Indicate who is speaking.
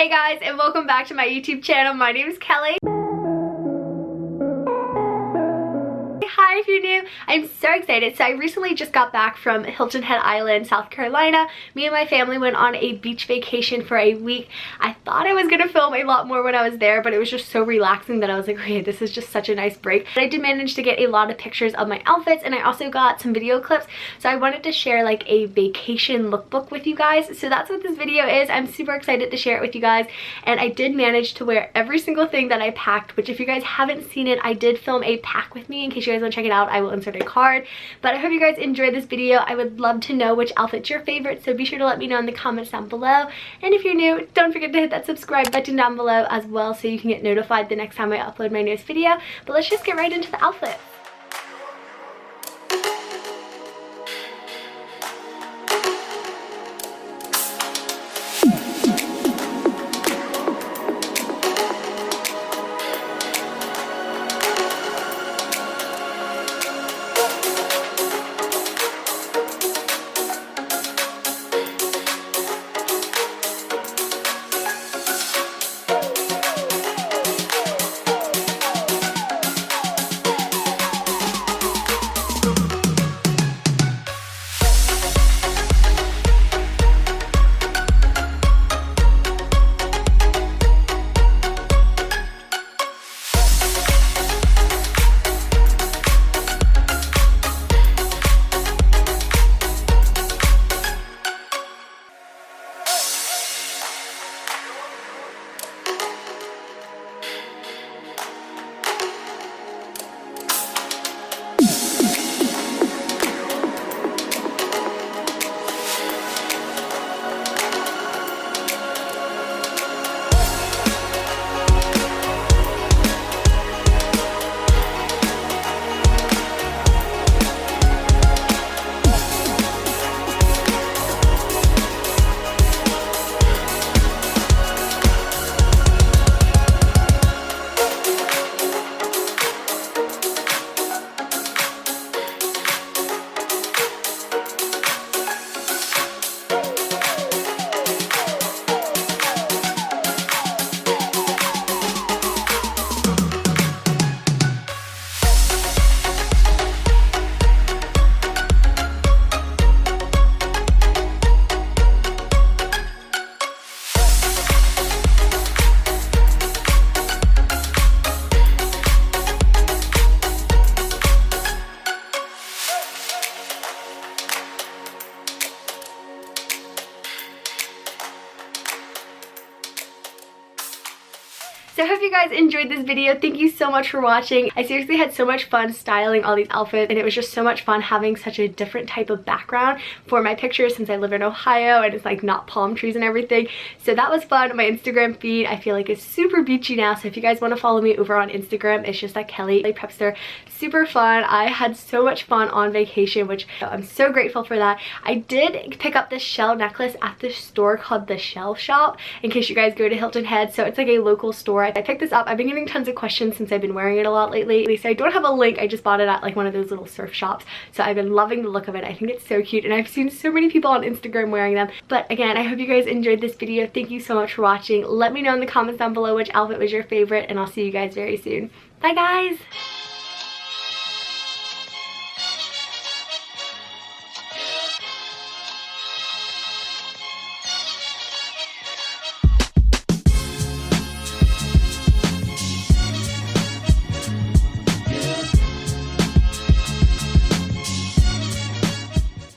Speaker 1: Hey guys, and welcome back to my YouTube channel. My name is Kelly. Hi if you're new. I'm so excited. So I recently just got back from Hilton Head Island, South Carolina. Me and my family went on a beach vacation for a week. I thought I was gonna film a lot more when I was there, but it was just so relaxing that I was like, okay, this is just such a nice break. But I did manage to get a lot of pictures of my outfits, and I also got some video clips. So I wanted to share like a vacation lookbook with you guys. So that's what this video is. I'm super excited to share it with you guys. And I did manage to wear every single thing that I packed, which if you guys haven't seen it, I did film a pack with me in case you guys want to check it out. I will insert a card. But I hope you guys enjoyed this video. I would love to know which outfit's your favorite, so be sure to let me know in the comments down below. And if you're new, don't forget to hit that subscribe button down below as well so you can get notified the next time I upload my newest video. But let's just get right into the outfit. So I hope you guys enjoyed this video. Thank you so much for watching. I seriously had so much fun styling all these outfits, and it was just so much fun having such a different type of background for my pictures since I live in Ohio and it's like not palm trees and everything. So that was fun. My Instagram feed I feel like is super beachy now, so if you guys want to follow me over on Instagram, it's just at Kellyprepster. Super fun. I had so much fun on vacation, which I'm so grateful for that. I did pick up this shell necklace at this store called the Shell Shop in case you guys go to Hilton Head. So it's like a local store. I picked this up. I've been getting tons of questions since I've been wearing it a lot lately. So I don't have a link. I just bought it at like one of those little surf shops. So I've been loving the look of it. I think it's so cute, and I've seen so many people on Instagram wearing them. But again, I hope you guys enjoyed this video. Thank you so much for watching. Let me know in the comments down below which outfit was your favorite, and I'll see you guys very soon. Bye guys!